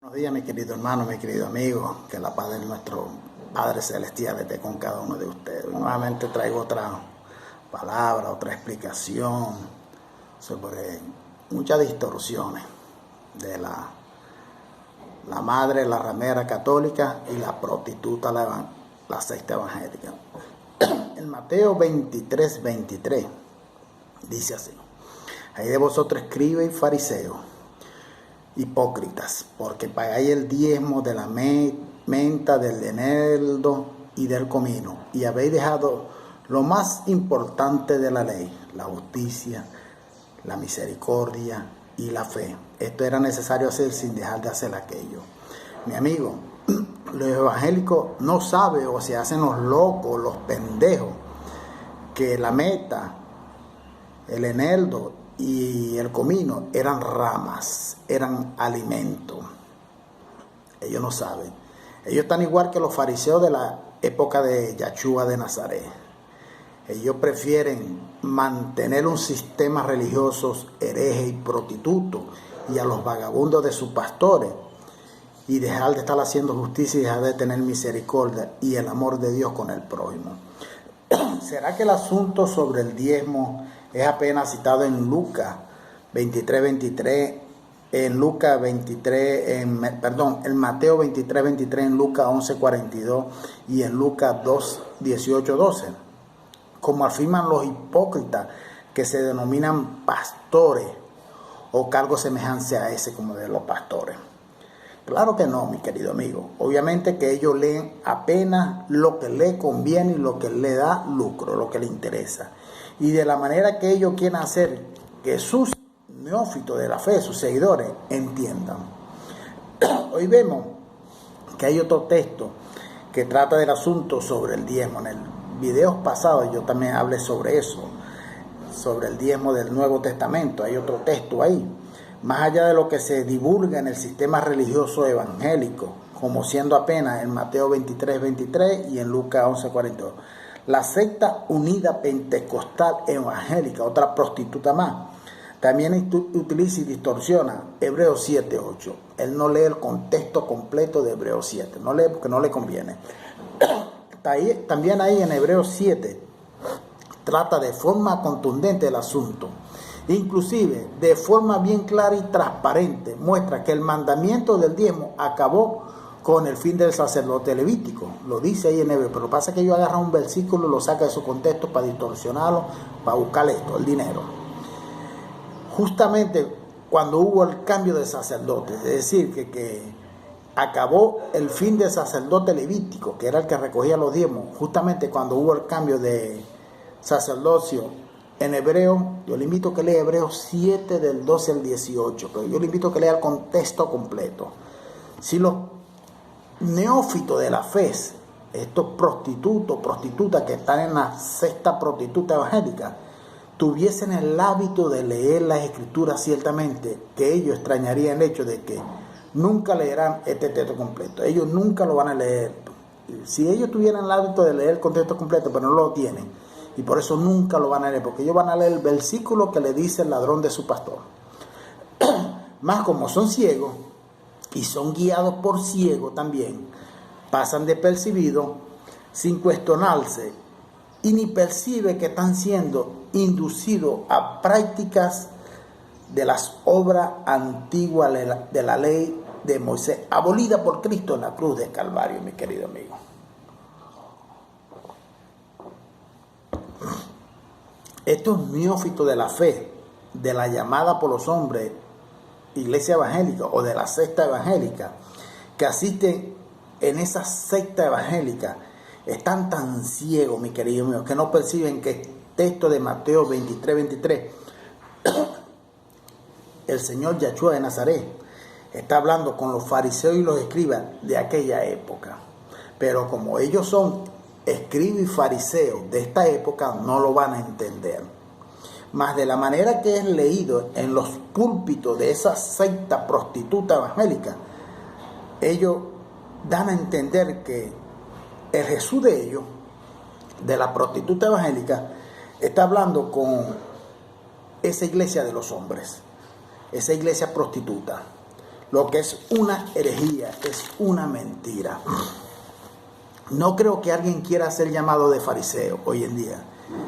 Buenos días, mi querido hermano, mi querido amigo, que la paz de nuestro Padre Celestial esté con cada uno de ustedes. Nuevamente traigo otra palabra, otra explicación sobre muchas distorsiones de la madre, la ramera católica y la prostituta, la secta evangélica. En Mateo 23:23 dice así: hay de vosotros escribas y fariseos, hipócritas, porque pagáis el diezmo de la menta, del eneldo y del comino, y habéis dejado lo más importante de la ley, la justicia, la misericordia y la fe. Esto era necesario hacer sin dejar de hacer aquello. Mi amigo, los evangélicos no saben, o se hacen los locos, los pendejos, que la menta, el eneldo y el comino eran ramas, eran alimento. Ellos no saben. Ellos están igual que los fariseos de la época de Yeshua de Nazaret. Ellos prefieren mantener un sistema religioso hereje y prostituto, y a los vagabundos de sus pastores, y dejar de estar haciendo justicia y dejar de tener misericordia y el amor de Dios con el prójimo. ¿Será que el asunto sobre el diezmo es apenas citado en Lucas 23:23, en Mateo 23:23, en Lucas 11:42 y en Lucas 2:18-12? Como afirman los hipócritas que se denominan pastores o cargos semejantes a ese como de los pastores. Claro que no, mi querido amigo. Obviamente que ellos leen apenas lo que les conviene y lo que les da lucro, lo que les interesa. Y de la manera que ellos quieren hacer que sus neófitos de la fe, sus seguidores, entiendan. Hoy vemos que hay otro texto que trata del asunto sobre el diezmo. En el video pasado yo también hablé sobre eso, sobre el diezmo del Nuevo Testamento. Hay otro texto ahí. Más allá de lo que se divulga en el sistema religioso evangélico, como siendo apenas en Mateo 23:23 y en Lucas 11:42. La secta unida pentecostal evangélica, otra prostituta más, también utiliza y distorsiona Hebreos 7:8. Él no lee el contexto completo de Hebreos 7, no lee porque no le conviene. También ahí en Hebreos 7 trata de forma contundente el asunto. Inclusive, de forma bien clara y transparente, muestra que el mandamiento del diezmo acabó con el fin del sacerdote levítico. Lo dice ahí en hebreo, pero lo que pasa es que ellos agarran un versículo y lo sacan de su contexto para distorsionarlo, para buscar esto, el dinero. Justamente cuando hubo el cambio de sacerdote, es decir, que acabó el fin del sacerdote levítico, que era el que recogía los diezmos, justamente cuando hubo el cambio de sacerdocio. En hebreo, yo le invito a que lea Hebreos 7 del 12 al 18, pero yo le invito a que lea el contexto completo. Si los neófitos de la fe, estos prostitutas que están en la secta prostituta evangélica, tuviesen el hábito de leer las escrituras, ciertamente que ellos extrañarían el hecho de que nunca leerán este texto completo. Ellos nunca lo van a leer. Si ellos tuvieran el hábito de leer el contexto completo, pero no lo tienen, y por eso nunca lo van a leer, porque ellos van a leer el versículo que le dice el ladrón de su pastor. Más como son ciegos y son guiados por ciegos también, pasan despercibidos sin cuestionarse y ni percibe que están siendo inducidos a prácticas de las obras antiguas de la ley de Moisés, abolida por Cristo en la cruz de Calvario, mi querido amigo. Estos neófitos de la fe, de la llamada por los hombres iglesia evangélica o de la secta evangélica, que asisten en esa secta evangélica, están tan ciegos, mi querido mío, que no perciben que el texto de Mateo 23:23, el Señor Yeshua de Nazaret está hablando con los fariseos y los escribas de aquella época. Pero como ellos son escribas y fariseos de esta época, no lo van a entender. Mas de la manera que es leído en los púlpitos de esa secta prostituta evangélica, ellos dan a entender que el Jesús de ellos, de la prostituta evangélica, está hablando con esa iglesia de los hombres, esa iglesia prostituta. lo que es una herejía, es una mentira. No creo que alguien quiera ser llamado de fariseo hoy en día,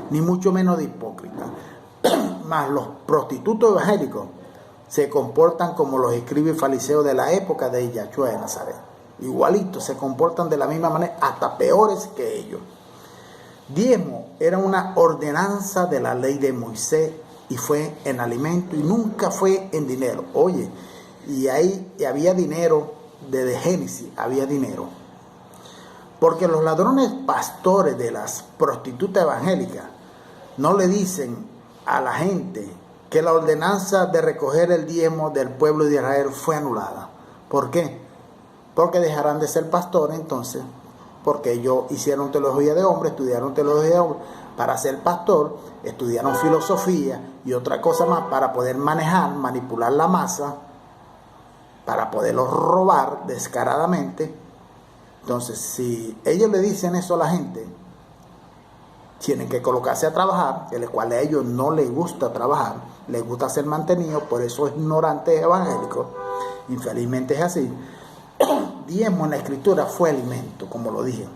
ni mucho menos de hipócrita. Mas los prostitutos evangélicos se comportan como los escribas y fariseos de la época de Yahshua de Nazaret. Igualitos, se comportan de la misma manera, hasta peores que ellos. Diezmo era una ordenanza de la ley de Moisés y fue en alimento y nunca fue en dinero. Oye, y ahí había dinero, desde Génesis había dinero. Porque los ladrones pastores de las prostitutas evangélicas no le dicen a la gente que la ordenanza de recoger el diezmo del pueblo de Israel fue anulada. ¿Por qué? Porque dejarán de ser pastores entonces, porque ellos hicieron teología de hombre, estudiaron teología de hombre. Para ser pastor, estudiaron filosofía y otra cosa más para poder manejar, manipular la masa, para poderlos robar descaradamente. Entonces, si ellos le dicen eso a la gente, tienen que colocarse a trabajar, el cual a ellos no les gusta trabajar, les gusta ser mantenidos, por eso es ignorante evangélico. Infelizmente es así. Diezmo en la escritura fue alimento, como lo dije,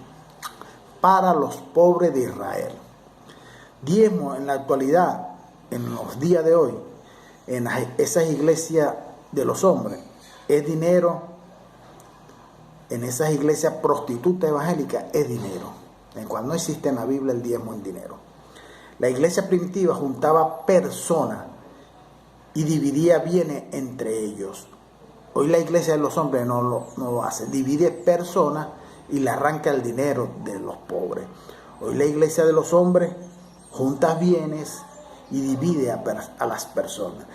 para los pobres de Israel. Diezmo en la actualidad, en los días de hoy, en esas iglesias de los hombres, es dinero. En esas iglesias prostitutas evangélicas es dinero. En cual no existe en la Biblia el diezmo en dinero. La iglesia primitiva juntaba personas y dividía bienes entre ellos. Hoy la iglesia de los hombres no lo hace. Divide personas y le arranca el dinero de los pobres. Hoy la iglesia de los hombres junta bienes y divide a las personas.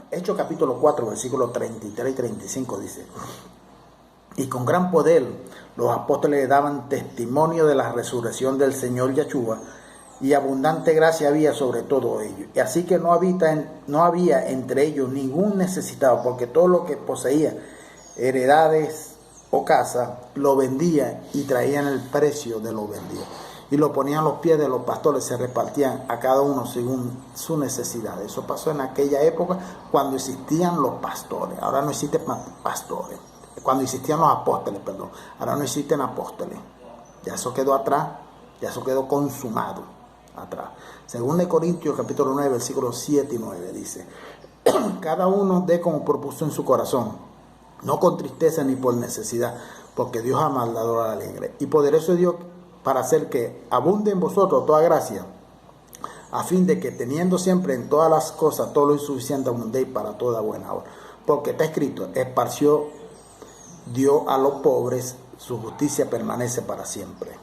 Hechos capítulo 4, versículos 33 y 35 dice: y con gran poder los apóstoles daban testimonio de la resurrección del Señor Yahshua, y abundante gracia había sobre todo ellos. Y así que no había entre ellos ningún necesitado, porque todo lo que poseía, heredades o casa, lo vendían y traían el precio de lo vendido. Y lo ponían a los pies de los pastores, se repartían a cada uno según su necesidad. Eso pasó en aquella época cuando existían los pastores. Ahora no existen pastores. Cuando existían los apóstoles, perdón. Ahora no existen apóstoles. Ya eso quedó atrás, ya eso quedó consumado atrás. Según de Corintios capítulo 9, versículos 7 y 9 dice: cada uno dé como propuso en su corazón, no con tristeza ni por necesidad, porque Dios ama al dador alegre. Y poderoso es Dios para hacer que abunde en vosotros toda gracia, a fin de que teniendo siempre en todas las cosas todo lo insuficiente abundéis para toda buena obra. Porque está escrito: esparció dio a los pobres, su justicia permanece para siempre.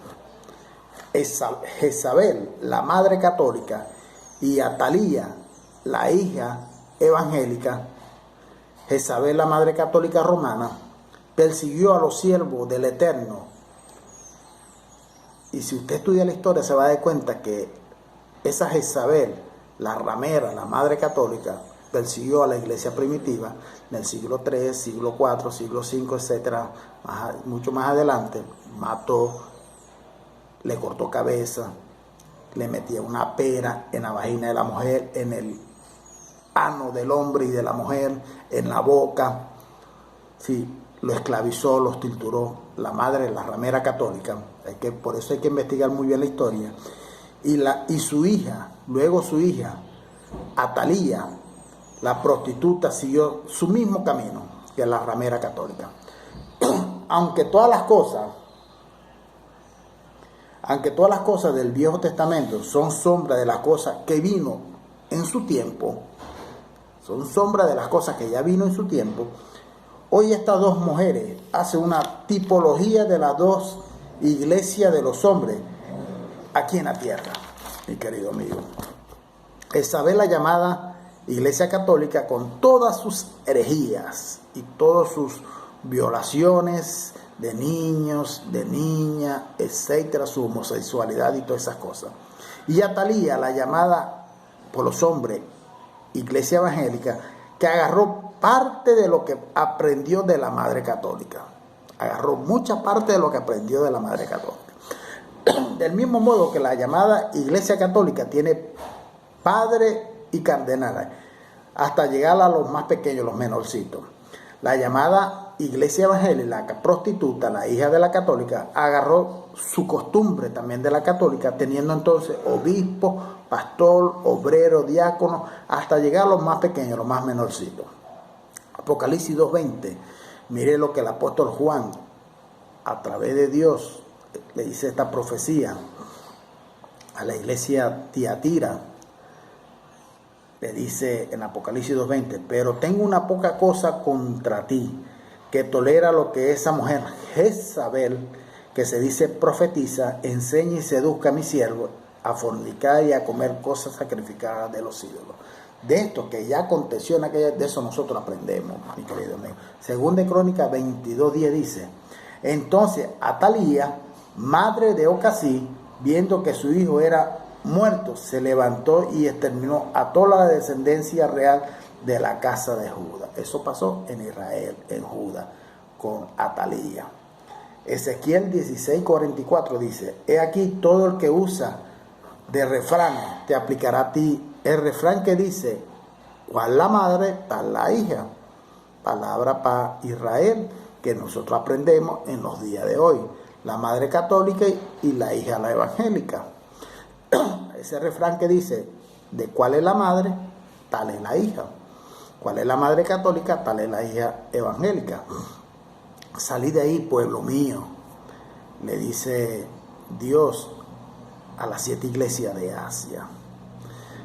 Jezabel, la madre católica, y Atalía, la hija evangélica, Jezabel, la madre católica romana, persiguió a los siervos del Eterno. Y si usted estudia la historia se va a dar cuenta que esa Jezabel, la ramera, la madre católica, persiguió a la iglesia primitiva en el siglo III, siglo IV, siglo V, etcétera, mucho más adelante. Mató, le cortó cabeza, le metía una pera en la vagina de la mujer, en el ano del hombre y de la mujer, en la boca. Sí, lo esclavizó, los torturó. La madre, la ramera católica, por eso hay que investigar muy bien la historia. Y su hija, luego su hija, Atalía, la prostituta, siguió su mismo camino que la ramera católica. Aunque todas las cosas del Viejo Testamento son sombra de las cosas que vino en su tiempo, son sombra de las cosas que ya vino en su tiempo, hoy estas dos mujeres hacen una tipología de las dos iglesias de los hombres aquí en la tierra, mi querido amigo. Jezabel, la llamada Iglesia Católica, con todas sus herejías y todas sus violaciones de niños, de niñas, etcétera, su homosexualidad y todas esas cosas. Y Atalía, la llamada por los hombres Iglesia Evangélica, que agarró parte de lo que aprendió de la Madre Católica. Agarró mucha parte de lo que aprendió de la Madre Católica. Del mismo modo que la llamada Iglesia Católica tiene padre y cardenales, hasta llegar a los más pequeños, los menorcitos. La llamada iglesia evangélica, la prostituta, la hija de la católica, agarró su costumbre también de la católica, teniendo entonces obispo, pastor, obrero, diácono, hasta llegar a los más pequeños, los más menorcitos. Apocalipsis 2:20, mire lo que el apóstol Juan, a través de Dios, le dice esta profecía a la iglesia Tiatira. Le dice en Apocalipsis 2:20, pero tengo una poca cosa contra ti, que tolera lo que esa mujer Jezabel, que se dice profetiza, enseña y seduzca a mi siervo a fornicar y a comer cosas sacrificadas de los ídolos. De esto que ya aconteció en aquella, de eso nosotros aprendemos, mi querido amigo. Según de Crónicas 22:10 dice, entonces Atalía, madre de Ocasí, viendo que su hijo era muerto, se levantó y exterminó a toda la descendencia real de la casa de Judá. Eso pasó en Israel, en Judá, con Atalía. Ezequiel 16:44 dice, he aquí todo el que usa de refrán te aplicará a ti el refrán que dice, cuál la madre, tal la hija. Palabra para Israel que nosotros aprendemos en los días de hoy. La madre católica y la hija la evangélica. Ese refrán que dice, de cuál es la madre, tal es la hija. Cuál es la madre católica, tal es la hija evangélica. Salí de ahí, pueblo mío, le dice Dios a las 7 iglesias de Asia.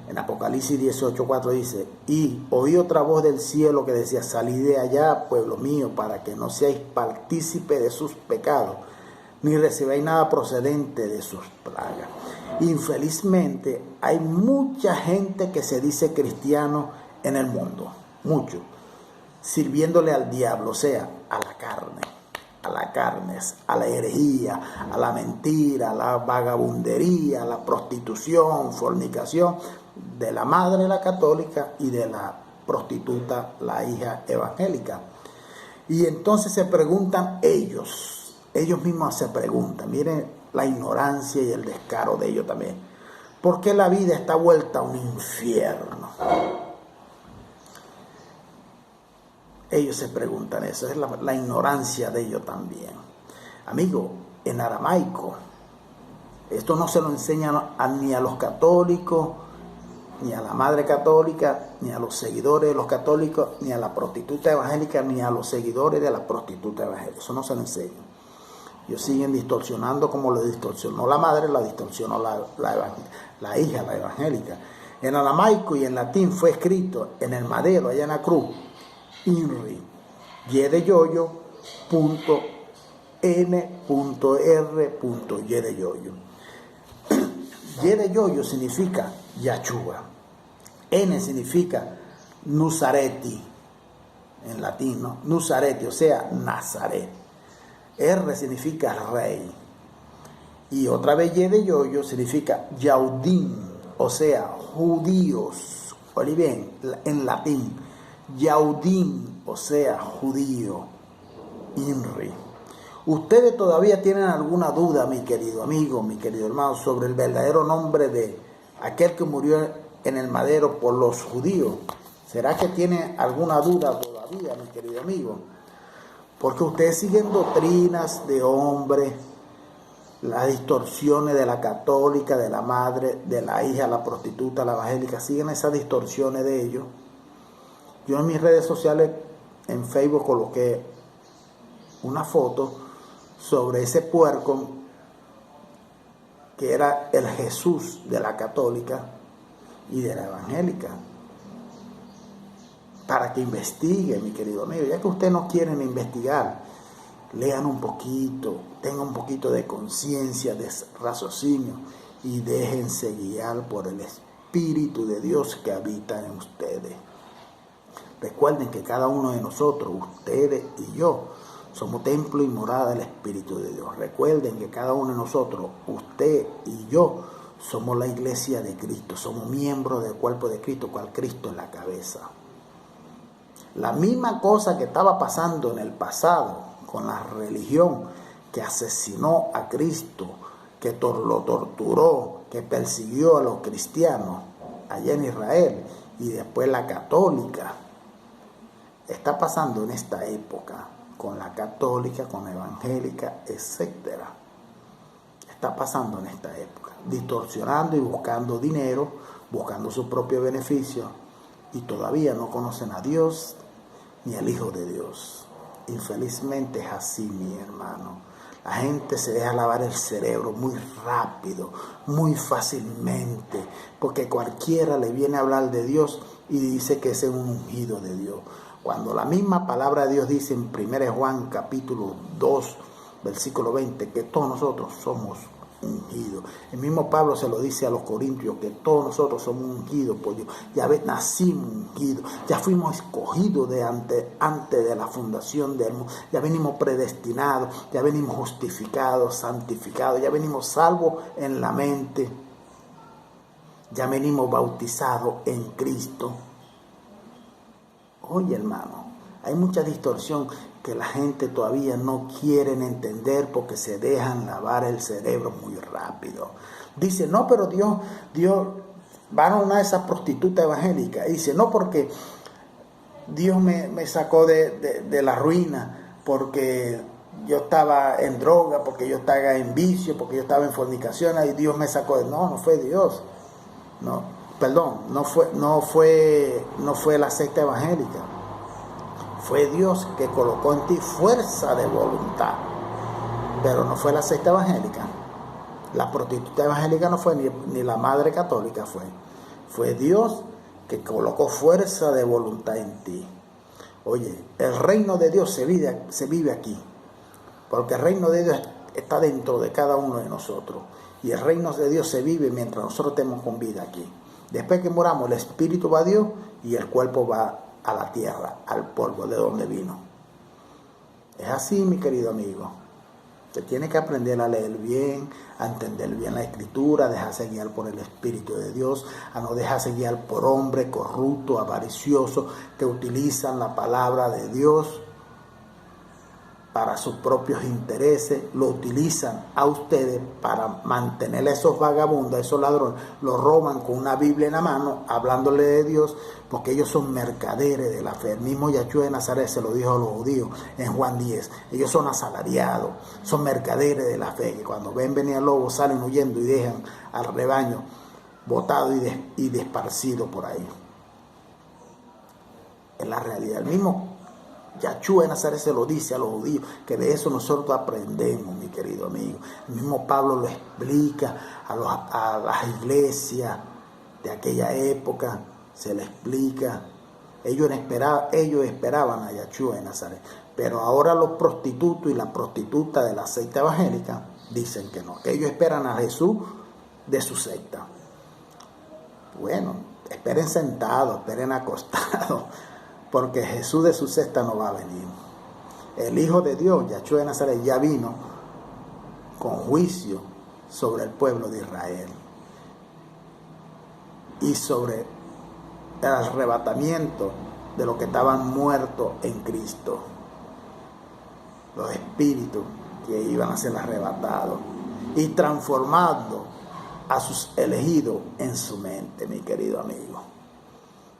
En Apocalipsis 18:4 dice, y oí otra voz del cielo que decía, salid de allá, pueblo mío, para que no seáis partícipe de sus pecados, ni recibáis nada procedente de sus plagas. Infelizmente, hay mucha gente que se dice cristiano en el mundo, mucho, sirviéndole al diablo, o sea, a la carne, a la herejía, a la mentira, a la vagabundería, a la prostitución, fornicación, de la madre la católica y de la prostituta la hija evangélica. Y entonces se preguntan ellos mismos se preguntan, miren la ignorancia y el descaro de ellos también, ¿por qué la vida está vuelta a un infierno? Ellos se preguntan eso, es la ignorancia de ellos también. Amigo, en aramaico, esto no se lo enseñan ni a los católicos, ni a la madre católica, ni a los seguidores de los católicos, ni a la prostituta evangélica, ni a los seguidores de la prostituta evangélica. Eso no se lo enseña. Ellos siguen distorsionando como lo distorsionó la madre, la distorsionó la hija, la evangélica. En aramaico y en latín fue escrito en el madero, allá en la cruz, INRI, Y de yoyo, punto, N, punto, R, punto, Y de yoyo. Y de yoyo significa Yahshua. N significa Nusareti, en latín, ¿no? Nusareti, o sea, Nazaret. R significa rey. Y otra vez Y de yoyo significa Yaudín, o sea, judíos. Oye bien, en latín, Yaudín, o sea, judío. INRI. Ustedes todavía tienen alguna duda, mi querido amigo, mi querido hermano, sobre el verdadero nombre de aquel que murió en el madero por los judíos. ¿Será que tiene alguna duda todavía, mi querido amigo? Porque ustedes siguen doctrinas de hombres, las distorsiones de la católica, de la madre, de la hija, la prostituta, la evangélica, siguen esas distorsiones de ellos. Yo en mis redes sociales, en Facebook, coloqué una foto sobre ese puerco que era el Jesús de la católica y de la evangélica, para que investigue, mi querido amigo. Ya que ustedes no quieren investigar, lean un poquito, tengan un poquito de conciencia, de raciocinio, y déjense guiar por el Espíritu de Dios que habita en ustedes. Recuerden que cada uno de nosotros, ustedes y yo, somos templo y morada del Espíritu de Dios. Recuerden que cada uno de nosotros, usted y yo, somos la iglesia de Cristo. Somos miembros del cuerpo de Cristo, cual Cristo es la cabeza. La misma cosa que estaba pasando en el pasado con la religión que asesinó a Cristo, que lo torturó, que persiguió a los cristianos allá en Israel, y después la católica está pasando en esta época con la católica, con la evangélica, etcétera. Está pasando en esta época, distorsionando y buscando dinero, buscando su propio beneficio, y todavía no conocen a Dios ni al Hijo de Dios. Infelizmente es así, mi hermano. La gente se deja lavar el cerebro muy rápido, muy fácilmente, porque cualquiera le viene a hablar de Dios y dice que ese es un ungido de Dios. Cuando la misma palabra de Dios dice en 1 Juan capítulo 2, versículo 20, que todos nosotros somos ungidos. El mismo Pablo se lo dice a los corintios, que todos nosotros somos ungidos por Dios. Ya nacimos ungidos, ya fuimos escogidos antes de la fundación del mundo, ya venimos predestinados, ya venimos justificados, santificados, ya venimos salvos en la mente, ya venimos bautizados en Cristo. Oye, hermano, hay mucha distorsión que la gente todavía no quiere entender porque se dejan lavar el cerebro muy rápido. Dice, no, pero Dios, van a una de esas prostitutas evangélicas. Dice, no, porque Dios me sacó de la ruina, porque yo estaba en droga, porque yo estaba en vicio, porque yo estaba en fornicación, y Dios me sacó de... No fue Dios. No fue la secta evangélica. Fue Dios que colocó en ti fuerza de voluntad. Pero no fue la secta evangélica. La prostituta evangélica no fue ni la madre católica fue. Fue Dios que colocó fuerza de voluntad en ti. Oye, el reino de Dios se vive aquí. Porque el reino de Dios está dentro de cada uno de nosotros. Y el reino de Dios se vive mientras nosotros estemos con vida aquí. Después que moramos, el espíritu va a Dios y el cuerpo va a la tierra, al polvo de donde vino. Es así, mi querido amigo. Usted tiene que aprender a leer bien, a entender bien la escritura, a dejarse guiar por el Espíritu de Dios, a no dejarse guiar por hombres corruptos, avariciosos, que utilizan la palabra de Dios para sus propios intereses, lo utilizan a ustedes para mantener a esos vagabundos, a esos ladrones, los roban con una Biblia en la mano, hablándole de Dios, porque ellos son mercaderes de la fe. El mismo Yahshua de Nazaret se lo dijo a los judíos en Juan 10, ellos son asalariados, son mercaderes de la fe, que cuando ven venir al lobo salen huyendo y dejan al rebaño botado y desparcido por ahí. Es la realidad. El mismo Yahshua de Nazaret se lo dice a los judíos, que de eso nosotros aprendemos, mi querido amigo. El mismo Pablo lo explica a las iglesias de aquella época, se le explica. Ellos esperaban a Yahshua de Nazaret, pero ahora los prostitutos y las prostitutas de la secta evangélica dicen que no, que ellos esperan a Jesús de su secta. Bueno, esperen sentados, esperen acostados, porque Jesús de su secta no va a venir. El Hijo de Dios, Yahshua de Nazaret, ya vino con juicio sobre el pueblo de Israel y sobre el arrebatamiento de los que estaban muertos en Cristo, los espíritus que iban a ser arrebatados y transformando a sus elegidos en su mente, mi querido amigo.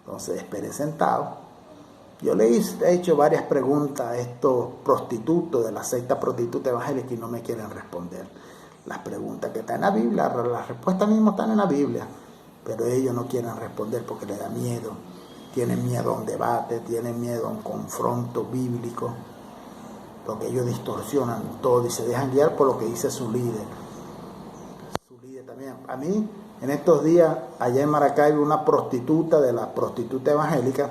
Entonces, espere sentado. Yo le he hecho varias preguntas a estos prostitutos de la secta prostituta evangélica y no me quieren responder. Las preguntas que están en la Biblia, las respuestas mismas están en la Biblia, pero ellos no quieren responder porque les da miedo. Tienen miedo a un debate, tienen miedo a un confronto bíblico, porque ellos distorsionan todo y se dejan guiar por lo que dice su líder. Su líder también. A mí, en estos días, allá en Maracaibo, una prostituta de la prostituta evangélica,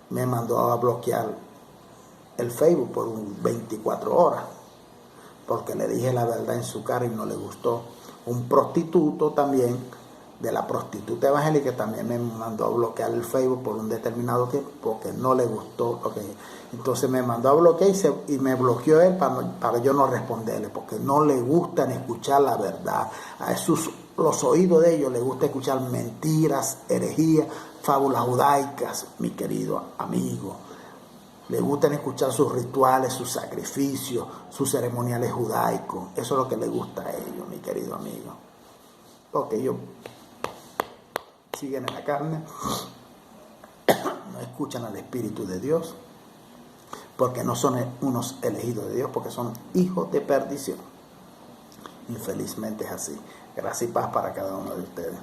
me mandó a bloquear el Facebook por 24 horas porque le dije la verdad en su cara y no le gustó. Un prostituto también de la prostituta evangélica también me mandó a bloquear el Facebook por un determinado tiempo porque no le gustó. Entonces me mandó a bloquear y me bloqueó él para yo no responderle, porque no le gustan escuchar la verdad. A los oídos de ellos les gusta escuchar mentiras, herejías, fábulas judaicas, mi querido amigo. Les gustan escuchar sus rituales, sus sacrificios, sus ceremoniales judaicos. Eso es lo que les gusta a ellos, mi querido amigo. Porque ellos siguen en la carne escuchan al Espíritu de Dios, porque no son unos elegidos de Dios, porque son hijos de perdición. Infelizmente es así. Gracia y paz para cada uno de ustedes.